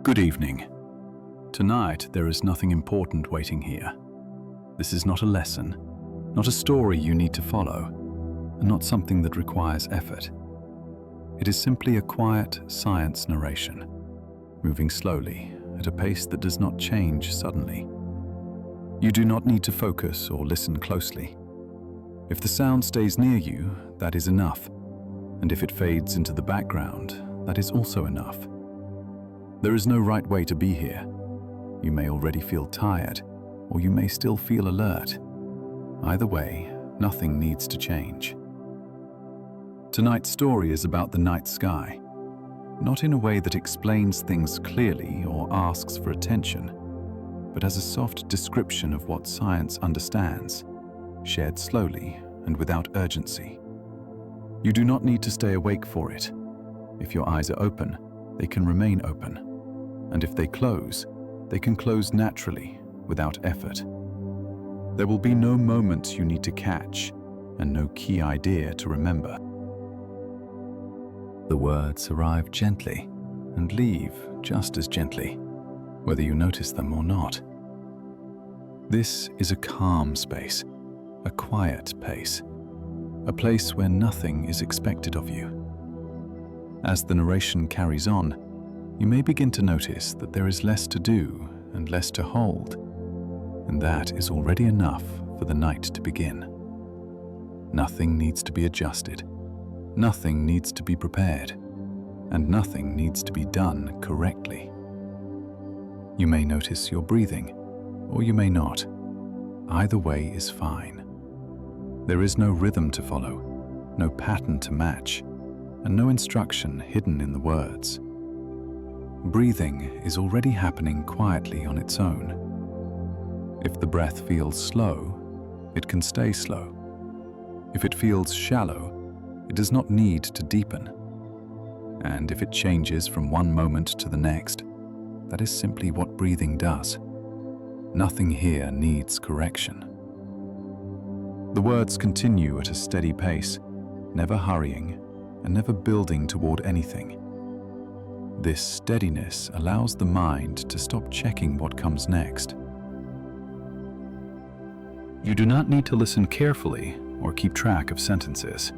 Good evening. Tonight, there is nothing important waiting here. This is not a lesson, not a story you need to follow, and not something that requires effort. It is simply a quiet science narration, moving slowly at a pace that does not change suddenly. You do not need to focus or listen closely. If the sound stays near you, that is enough, and if it fades into the background, that is also enough. There is no right way to be here. You may already feel tired, or you may still feel alert. Either way, nothing needs to change. Tonight's story is about the night sky, not in a way that explains things clearly or asks for attention, but as a soft description of what science understands, shared slowly and without urgency. You do not need to stay awake for it. If your eyes are open, they can remain open, and if they close, they can close naturally, without effort. There will be no moments you need to catch, and no key idea to remember. The words arrive gently and leave just as gently, whether you notice them or not. This is a calm space, a quiet pace, a place where nothing is expected of you. As the narration carries on, you may begin to notice that there is less to do and less to hold, and that is already enough for the night to begin. Nothing needs to be adjusted, nothing needs to be prepared, and nothing needs to be done correctly. You may notice your breathing, or you may not. Either way is fine. There is no rhythm to follow, no pattern to match, and no instruction hidden in the words. Breathing is already happening quietly on its own. If the breath feels slow, it can stay slow. If it feels shallow, it does not need to deepen. And if it changes from one moment to the next, that is simply what breathing does. Nothing here needs correction. The words continue at a steady pace, never hurrying and never building toward anything. This steadiness allows the mind to stop checking what comes next. You do not need to listen carefully or keep track of sentences.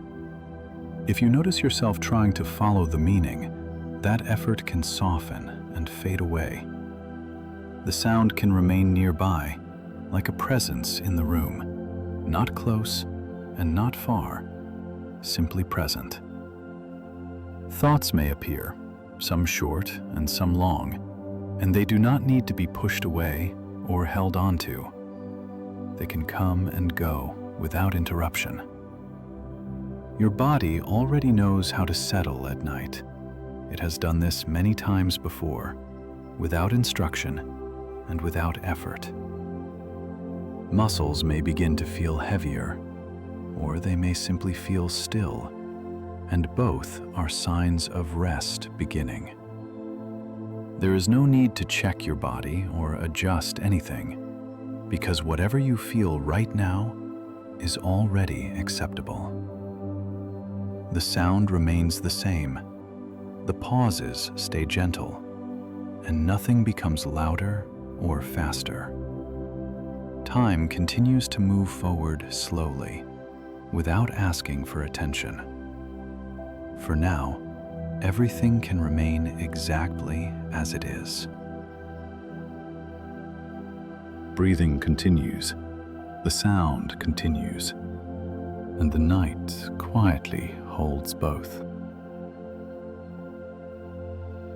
If you notice yourself trying to follow the meaning, that effort can soften and fade away. The sound can remain nearby, like a presence in the room, not close and not far, simply present. Thoughts may appear, some short and some long, and they do not need to be pushed away or held onto. They can come and go without interruption. Your body already knows how to settle at night. It has done this many times before, without instruction and without effort. Muscles may begin to feel heavier, or they may simply feel still, and both are signs of rest beginning. There is no need to check your body or adjust anything, because whatever you feel right now is already acceptable. The sound remains the same, the pauses stay gentle, and nothing becomes louder or faster. Time continues to move forward slowly, without asking for attention. For now, everything can remain exactly as it is. Breathing continues, the sound continues, and the night quietly holds both.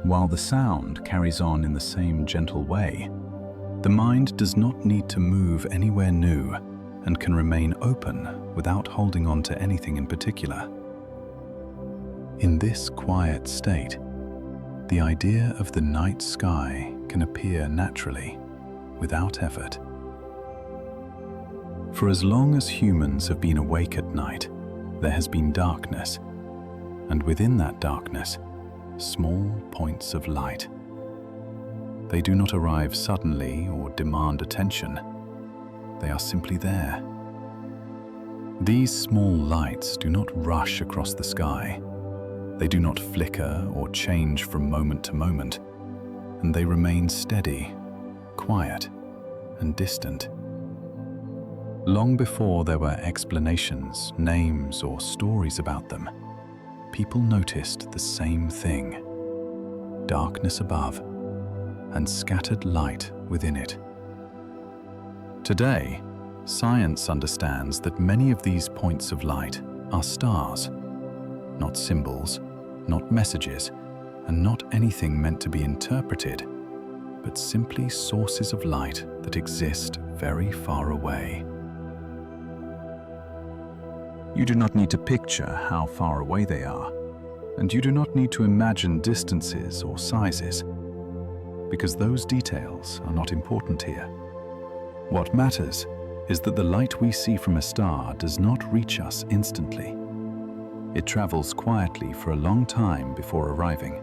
While the sound carries on in the same gentle way, the mind does not need to move anywhere new and can remain open without holding on to anything in particular. In this quiet state, the idea of the night sky can appear naturally, without effort. For as long as humans have been awake at night, there has been darkness, and within that darkness, small points of light. They do not arrive suddenly or demand attention. They are simply there. These small lights do not rush across the sky. They do not flicker or change from moment to moment. and they remain steady, quiet, and distant. Long before there were explanations, names, or stories about them, people noticed the same thing: darkness above and scattered light within it. Today, science understands that many of these points of light are stars, not symbols, not messages, and not anything meant to be interpreted, but simply sources of light that exist very far away. You do not need to picture how far away they are, and you do not need to imagine distances or sizes, because those details are not important here. What matters is that the light we see from a star does not reach us instantly. It travels quietly for a long time before arriving.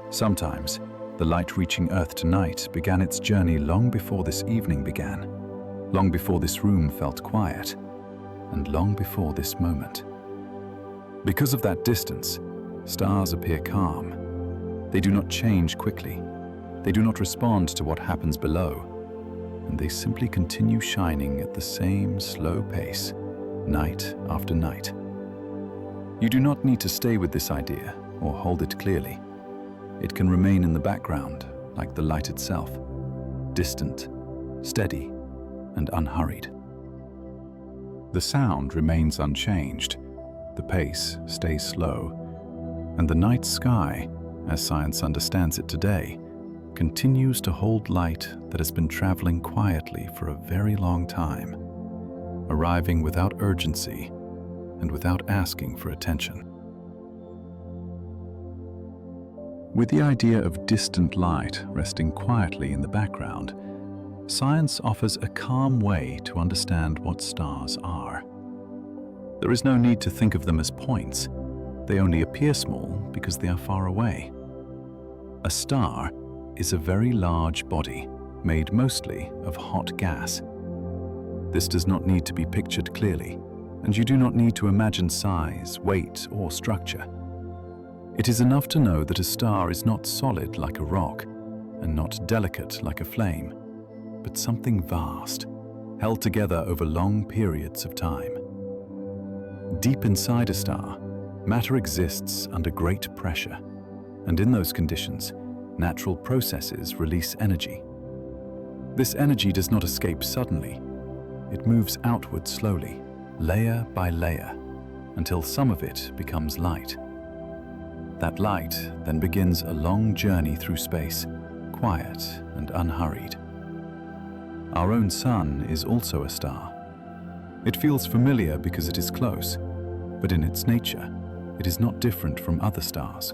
Sometimes, the light reaching Earth tonight began its journey long before this evening began, long before this room felt quiet, and long before this moment. Because of that distance, stars appear calm. They do not change quickly. They do not respond to what happens below, and they simply continue shining at the same slow pace, night after night. You do not need to stay with this idea or hold it clearly. It can remain in the background, like the light itself, distant, steady, and unhurried. The sound remains unchanged, the pace stays slow, and the night sky, as science understands it today, continues to hold light that has been traveling quietly for a very long time, arriving without urgency and without asking for attention. With the idea of distant light resting quietly in the background, science offers a calm way to understand what stars are. There is no need to think of them as points. They only appear small because they are far away. A star is a very large body made mostly of hot gas. This does not need to be pictured clearly, and you do not need to imagine size, weight, or structure. It is enough to know that a star is not solid like a rock, and not delicate like a flame, but something vast, held together over long periods of time. Deep inside a star, matter exists under great pressure, and in those conditions, natural processes release energy. This energy does not escape suddenly. It moves outward slowly, layer by layer, until some of it becomes light. That light then begins a long journey through space, quiet and unhurried. Our own sun is also a star. It feels familiar because it is close, but in its nature, it is not different from other stars.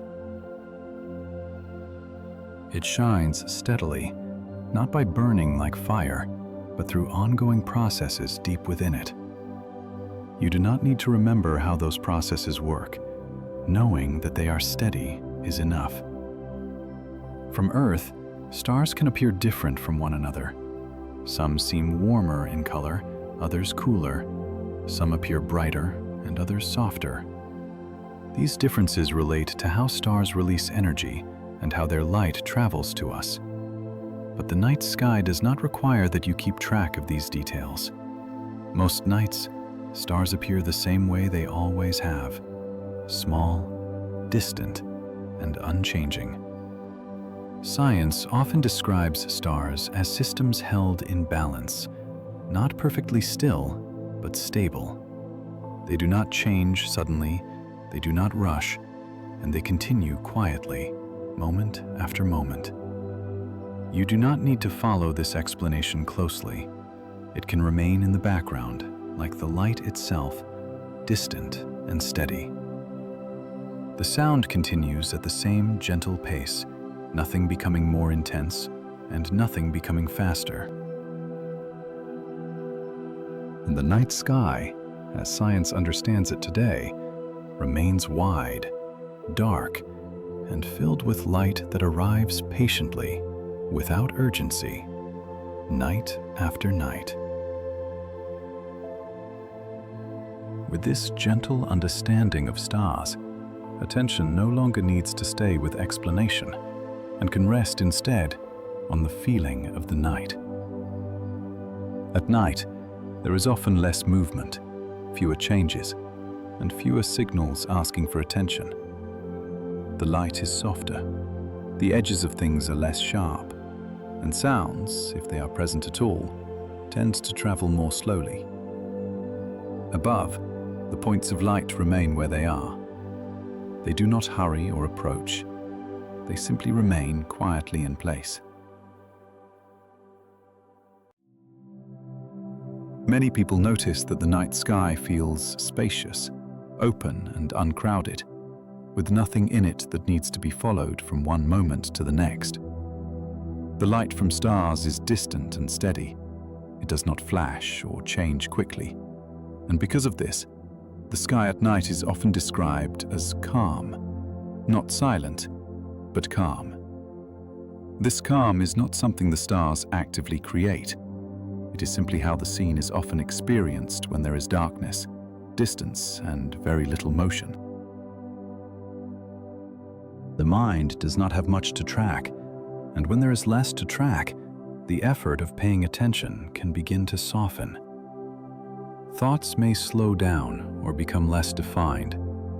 It shines steadily, not by burning like fire, but through ongoing processes deep within it. You do not need to remember how those processes work. Knowing that they are steady is enough. From Earth, stars can appear different from one another. Some seem warmer in color, others cooler. Some appear brighter and others softer. These differences relate to how stars release energy and how their light travels to us. But the night sky does not require that you keep track of these details. Most nights, stars appear the same way they always have: small, distant, and unchanging. Science often describes stars as systems held in balance, not perfectly still, but stable. They do not change suddenly, they do not rush, and they continue quietly, moment after moment. You do not need to follow this explanation closely. It can remain in the background, like the light itself, distant and steady. The sound continues at the same gentle pace, nothing becoming more intense and nothing becoming faster. And the night sky, as science understands it today, remains wide, dark, and filled with light that arrives patiently, without urgency, night after night. With this gentle understanding of stars, attention no longer needs to stay with explanation. and can rest instead on the feeling of the night. At night, there is often less movement, fewer changes, and fewer signals asking for attention. The light is softer, the edges of things are less sharp, and sounds, if they are present at all, tend to travel more slowly. Above, the points of light remain where they are. They do not hurry or approach. They simply remain quietly in place. Many people notice that the night sky feels spacious, open and uncrowded, with nothing in it that needs to be followed from one moment to the next. The light from stars is distant and steady. It does not flash or change quickly. And because of this, the sky at night is often described as calm. Not silent, but calm. This calm is not something the stars actively create. It is simply how the scene is often experienced when there is darkness, distance, and very little motion. The mind does not have much to track, and when there is less to track, the effort of paying attention can begin to soften. Thoughts may slow down or become less defined,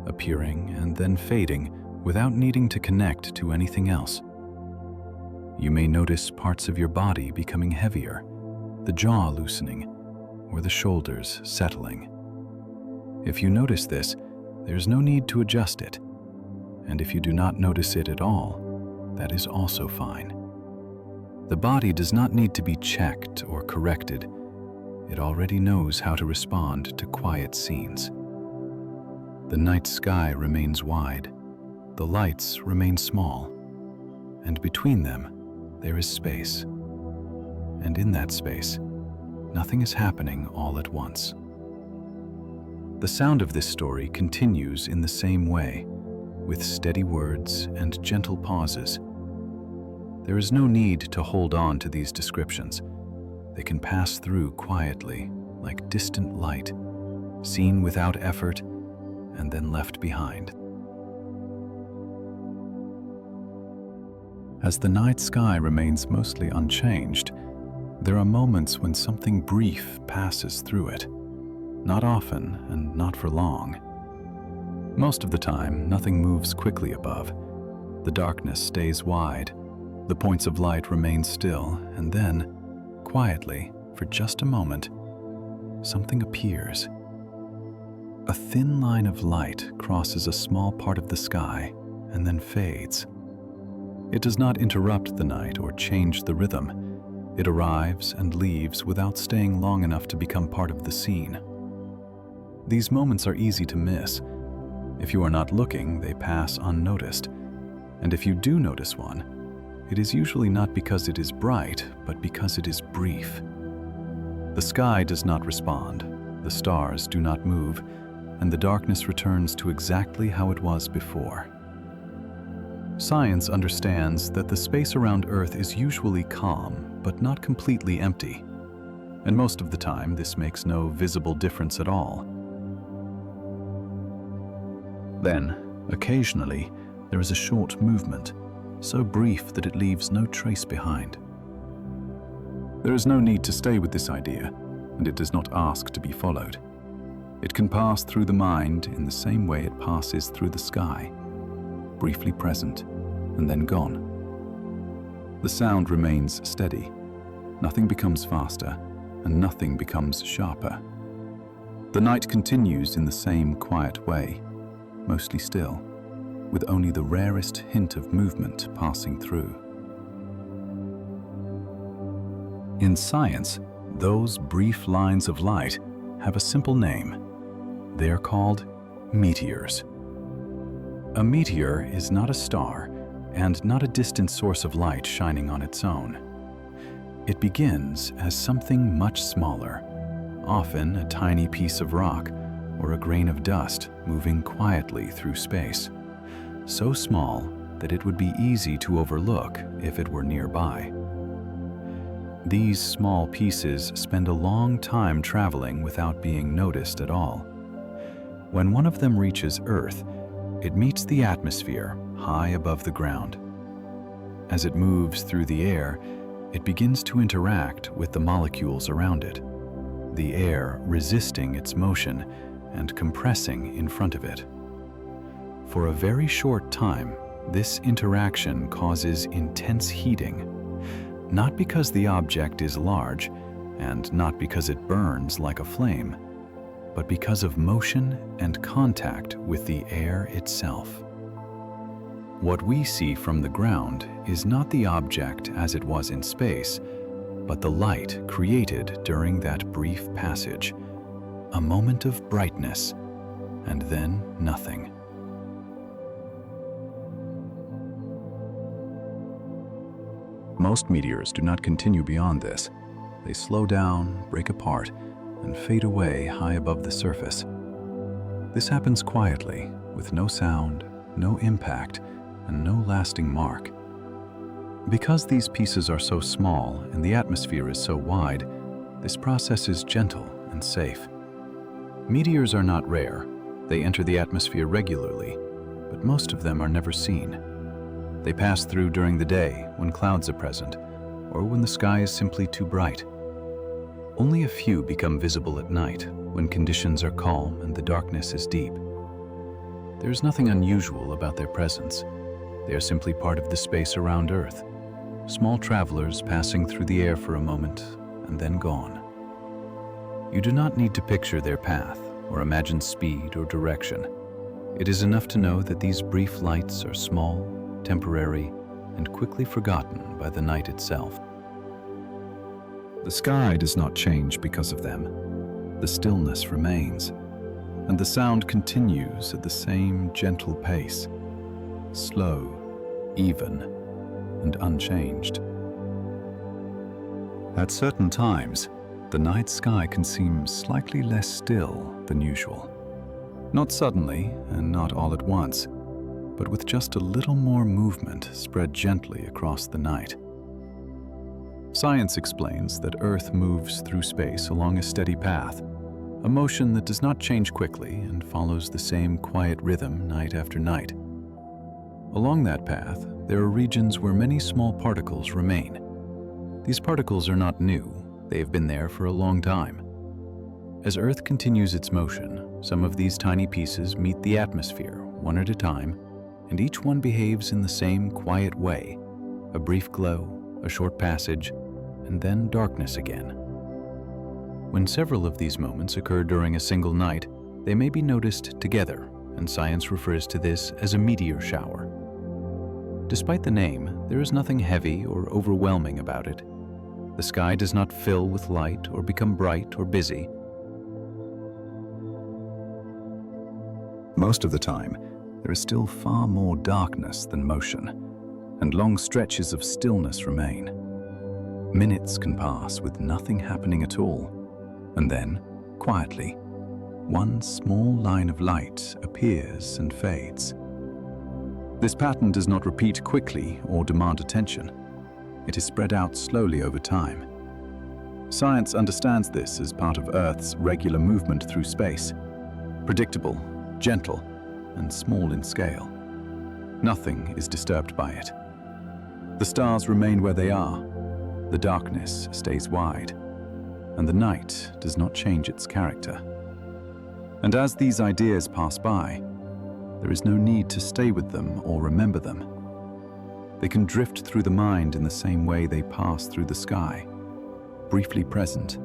appearing and then fading without needing to connect to anything else. You may notice parts of your body becoming heavier, the jaw loosening, or the shoulders settling. If you notice this, there's no need to adjust it. And if you do not notice it at all, that is also fine. The body does not need to be checked or corrected. It already knows how to respond to quiet scenes. The night sky remains wide, the lights remain small, and between them there is space. And in that space, nothing is happening all at once. The sound of this story continues in the same way, with steady words and gentle pauses. There is no need to hold on to these descriptions. They can pass through quietly, like distant light, seen without effort and then left behind. As the night sky remains mostly unchanged, there are moments when something brief passes through it. Not often and not for long. Most of the time, nothing moves quickly above. The darkness stays wide. The points of light remain still, and then, quietly, for just a moment, something appears. A thin line of light crosses a small part of the sky and then fades. It does not interrupt the night or change the rhythm. It arrives and leaves without staying long enough to become part of the scene. These moments are easy to miss. If you are not looking, they pass unnoticed. And if you do notice one, it is usually not because it is bright, but because it is brief. The sky does not respond, the stars do not move, and the darkness returns to exactly how it was before. Science understands that the space around Earth is usually calm, but not completely empty. And most of the time, this makes no visible difference at all. Then, occasionally, there is a short movement, so brief that it leaves no trace behind. There is no need to stay with this idea, and it does not ask to be followed. It can pass through the mind in the same way it passes through the sky, briefly present, and then gone. The sound remains steady. Nothing becomes faster, and nothing becomes sharper. The night continues in the same quiet way, mostly still, with only the rarest hint of movement passing through. In science, those brief lines of light have a simple name. They are called meteors. A meteor is not a star and not a distant source of light shining on its own. It begins as something much smaller, often a tiny piece of rock or a grain of dust moving quietly through space, so small that it would be easy to overlook if it were nearby. These small pieces spend a long time traveling without being noticed at all. When one of them reaches Earth, it meets the atmosphere high above the ground. as it moves through the air, it begins to interact with the molecules around it, the air resisting its motion and compressing in front of it. For a very short time, this interaction causes intense heating, not because the object is large and not because it burns like a flame, but because of motion and contact with the air itself. What we see from the ground is not the object as it was in space, but the light created during that brief passage, a moment of brightness, and then nothing. Most meteors do not continue beyond this. They slow down, break apart, and fade away high above the surface. This happens quietly, with no sound, no impact, and no lasting mark. Because these pieces are so small and the atmosphere is so wide, this process is gentle and safe. Meteors are not rare. They enter the atmosphere regularly, but most of them are never seen. They pass through during the day when clouds are present, or when the sky is simply too bright. Only a few become visible at night when conditions are calm and the darkness is deep. There is nothing unusual about their presence. They are simply part of the space around Earth, small travelers passing through the air for a moment and then gone. You do not need to picture their path or imagine speed or direction. It is enough to know that these brief lights are small, temporary, and quickly forgotten by the night itself. The sky does not change because of them. The stillness remains, and the sound continues at the same gentle pace, slow, even, and unchanged. At certain times, the night sky can seem slightly less still than usual. Not suddenly and not all at once, but with just a little more movement spread gently across the night. Science explains that Earth moves through space along a steady path, a motion that does not change quickly and follows the same quiet rhythm night after night. Along that path, there are regions where many small particles remain. These particles are not new, they have been there for a long time. As Earth continues its motion, some of these tiny pieces meet the atmosphere, one at a time, and each one behaves in the same quiet way, a brief glow, a short passage, and then darkness again. When several of these moments occur during a single night, they may be noticed together, and science refers to this as a meteor shower. Despite the name, there is nothing heavy or overwhelming about it. The sky does not fill with light or become bright or busy. Most of the time, there is still far more darkness than motion, and long stretches of stillness remain. Minutes can pass with nothing happening at all, and then, quietly, one small line of light appears and fades. This pattern does not repeat quickly or demand attention. It is spread out slowly over time. Science understands this as part of Earth's regular movement through space, predictable, gentle, and small in scale. Nothing is disturbed by it. The stars remain where they are, the darkness stays wide, and the night does not change its character. And as these ideas pass by, there is no need to stay with them or remember them. They can drift through the mind in the same way they pass through the sky, briefly present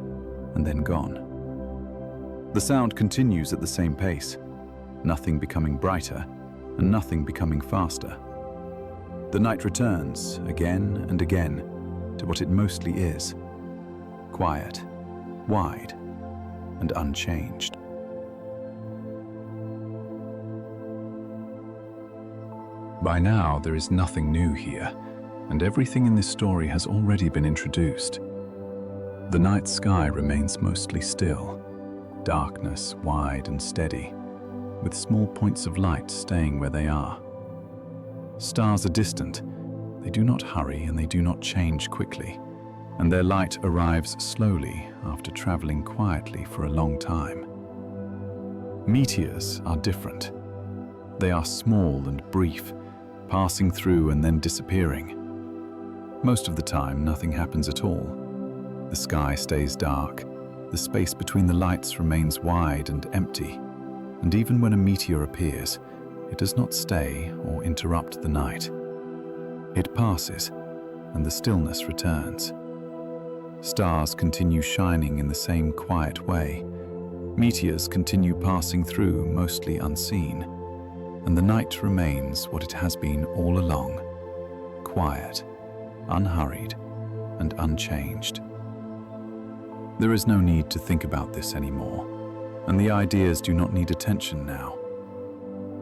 and then gone. The sound continues at the same pace, nothing becoming brighter and nothing becoming faster. The night returns again and again to what it mostly is: quiet, wide, and unchanged. By now, there is nothing new here, and everything in this story has already been introduced. The night sky remains mostly still, darkness wide and steady, with small points of light staying where they are. Stars are distant, they do not hurry and they do not change quickly, and their light arrives slowly after traveling quietly for a long time. Meteors are different. They are small and brief, passing through and then disappearing. Most of the time, nothing happens at all. The sky stays dark, the space between the lights remains wide and empty, and even when a meteor appears, it does not stay or interrupt the night. It passes, and the stillness returns. Stars continue shining in the same quiet way. Meteors continue passing through, mostly unseen, and the night remains what it has been all along: quiet, unhurried, and unchanged. There is no need to think about this anymore, and the ideas do not need attention now.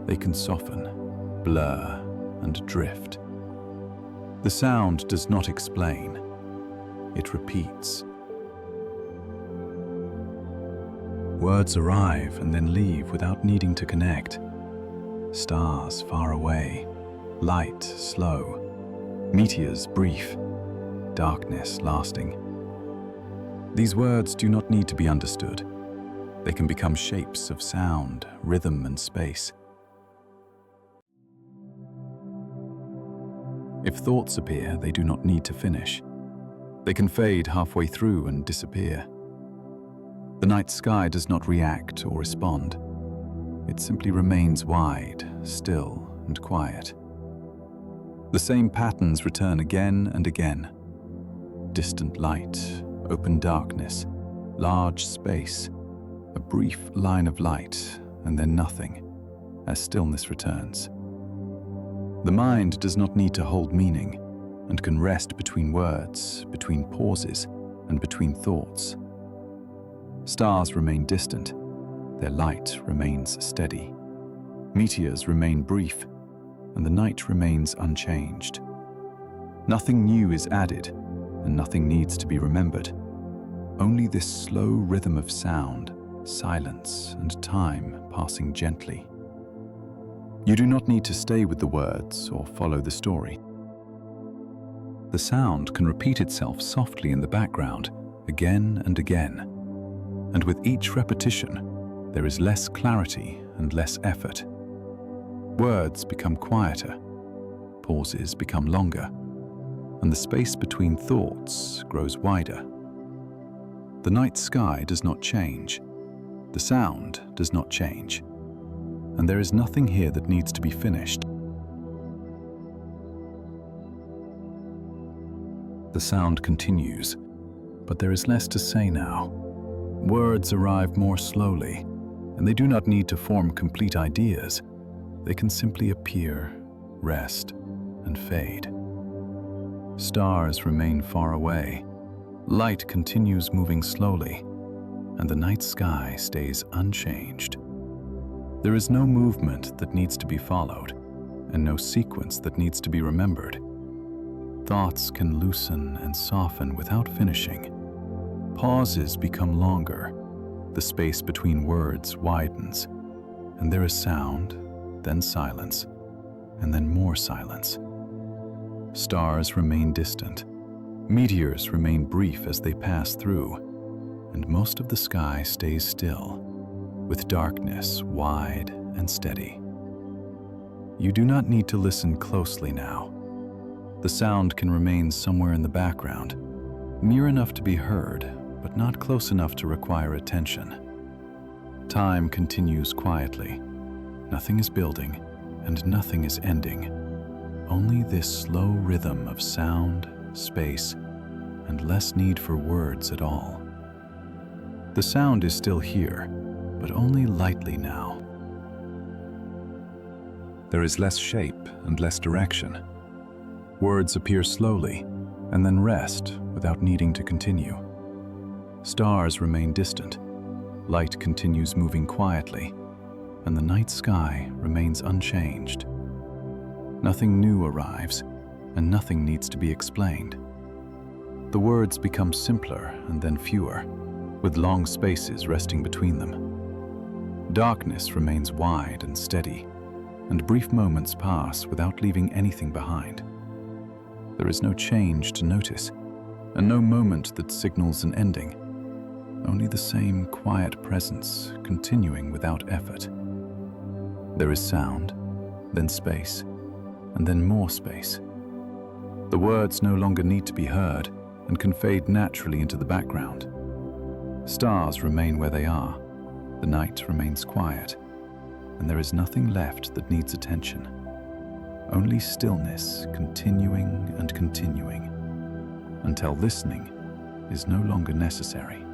They can soften, blur, and drift. The sound does not explain, it repeats. Words arrive and then leave without needing to connect. Stars far away, light slow, meteors brief, darkness lasting. These words do not need to be understood. They can become shapes of sound, rhythm, and space. If thoughts appear, they do not need to finish. They can fade halfway through and disappear. The night sky does not react or respond. It simply remains wide, still, and quiet. The same patterns return again and again. Distant light, open darkness, large space, a brief line of light, and then nothing, as stillness returns. The mind does not need to hold meaning, and can rest between words, between pauses, and between thoughts. Stars remain distant, their light remains steady. Meteors remain brief, and the night remains unchanged. Nothing new is added, and nothing needs to be remembered. Only this slow rhythm of sound, silence, and time passing gently. You do not need to stay with the words or follow the story. The sound can repeat itself softly in the background, again and again. And with each repetition, there is less clarity and less effort. Words become quieter, pauses become longer, and the space between thoughts grows wider. The night sky does not change, the sound does not change, and there is nothing here that needs to be finished. The sound continues, but there is less to say now. Words arrive more slowly, and they do not need to form complete ideas. They can simply appear, rest, and fade. Stars remain far away. Light continues moving slowly, and the night sky stays unchanged. There is no movement that needs to be followed, and no sequence that needs to be remembered. Thoughts can loosen and soften without finishing. Pauses become longer. The space between words widens, and there is sound, then silence, and then more silence. Stars remain distant. Meteors remain brief as they pass through, and most of the sky stays still, with darkness wide and steady. You do not need to listen closely now. The sound can remain somewhere in the background, near enough to be heard, but not close enough to require attention. Time continues quietly. Nothing is building, and nothing is ending. Only this slow rhythm of sound, space, and less need for words at all. The sound is still here, but only lightly now. There is less shape and less direction. Words appear slowly, and then rest without needing to continue. Stars remain distant. Light continues moving quietly, and the night sky remains unchanged. Nothing new arrives, and nothing needs to be explained. The words become simpler and then fewer, with long spaces resting between them. Darkness remains wide and steady, and brief moments pass without leaving anything behind. There is no change to notice, and no moment that signals an ending. Only the same quiet presence continuing without effort. There is sound, then space, and then more space. The words no longer need to be heard and can fade naturally into the background. Stars remain where they are, the night remains quiet, and there is nothing left that needs attention. Only stillness continuing and continuing, until listening is no longer necessary.